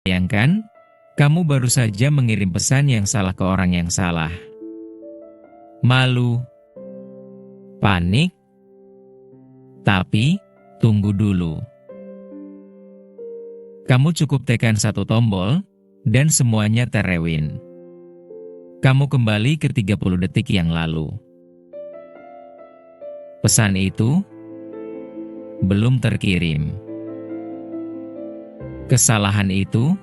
Bayangkan, kamu baru saja mengirim pesan yang salah ke orang yang salah. Malu, panik, tapi tunggu dulu. Kamu cukup tekan satu tombol, dan semuanya terrewind. Kamu kembali ke 30 detik yang lalu. Pesan itu belum terkirim. Kesalahan itu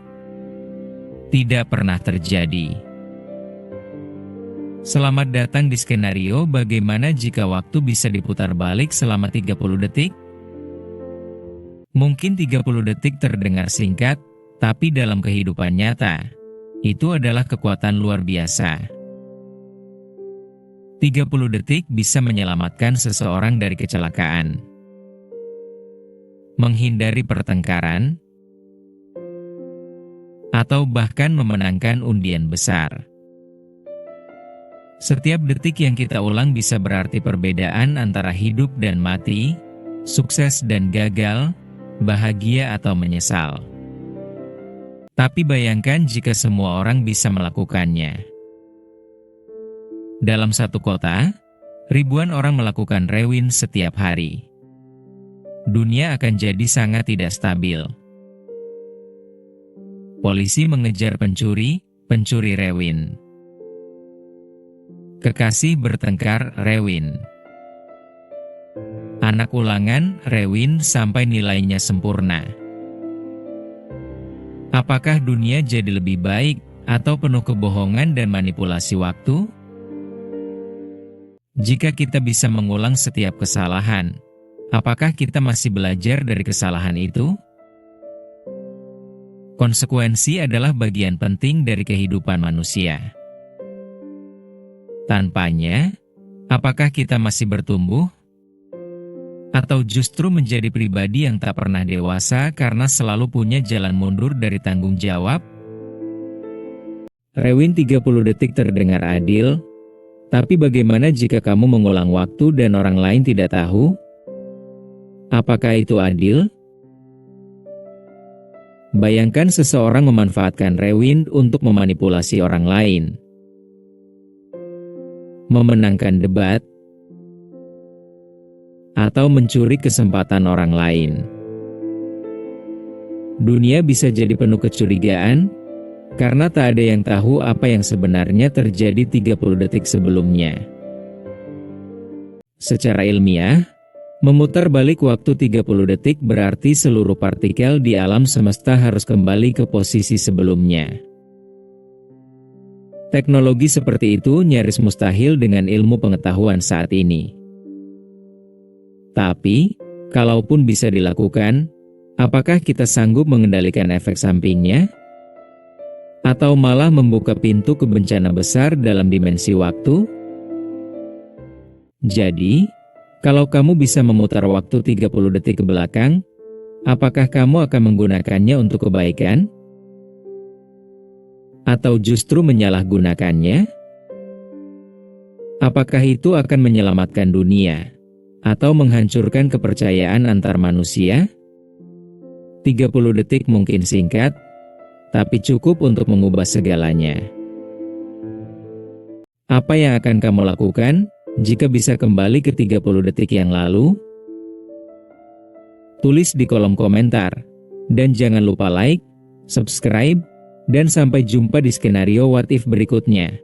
tidak pernah terjadi. Selamat datang di skenario bagaimana jika waktu bisa diputar balik selama 30 detik. Mungkin 30 detik terdengar singkat, tapi dalam kehidupan nyata, itu adalah kekuatan luar biasa. 30 detik bisa menyelamatkan seseorang dari kecelakaan, menghindari pertengkaran, atau bahkan memenangkan undian besar. Setiap detik yang kita ulang bisa berarti perbedaan antara hidup dan mati, sukses dan gagal, bahagia atau menyesal. Tapi bayangkan jika semua orang bisa melakukannya. Dalam satu kota, ribuan orang melakukan rewind setiap hari. Dunia akan jadi sangat tidak stabil. Polisi mengejar pencuri rewind. Kekasih bertengkar rewind. Anak ulangan rewind sampai nilainya sempurna. Apakah dunia jadi lebih baik atau penuh kebohongan dan manipulasi waktu? Jika kita bisa mengulang setiap kesalahan, apakah kita masih belajar dari kesalahan itu? Konsekuensi adalah bagian penting dari kehidupan manusia. Tanpanya, apakah kita masih bertumbuh? Atau justru menjadi pribadi yang tak pernah dewasa karena selalu punya jalan mundur dari tanggung jawab? Rewind 30 detik terdengar adil, tapi bagaimana jika kamu mengulang waktu dan orang lain tidak tahu? Apakah itu adil? Bayangkan seseorang memanfaatkan rewind untuk memanipulasi orang lain, memenangkan debat, atau mencuri kesempatan orang lain. Dunia bisa jadi penuh kecurigaan, karena tak ada yang tahu apa yang sebenarnya terjadi 30 detik sebelumnya. Secara ilmiah, memutar balik waktu 30 detik berarti seluruh partikel di alam semesta harus kembali ke posisi sebelumnya. Teknologi seperti itu nyaris mustahil dengan ilmu pengetahuan saat ini. Tapi, kalaupun bisa dilakukan, apakah kita sanggup mengendalikan efek sampingnya? Atau malah membuka pintu ke bencana besar dalam dimensi waktu? Jadi, kalau kamu bisa memutar waktu 30 detik ke belakang, apakah kamu akan menggunakannya untuk kebaikan? Atau justru menyalahgunakannya? Apakah itu akan menyelamatkan dunia? Atau menghancurkan kepercayaan antar manusia? 30 detik mungkin singkat, tapi cukup untuk mengubah segalanya. Apa yang akan kamu lakukan jika bisa kembali ke 30 detik yang lalu? Tulis di kolom komentar. Dan jangan lupa like, subscribe, dan sampai jumpa di skenario What If berikutnya.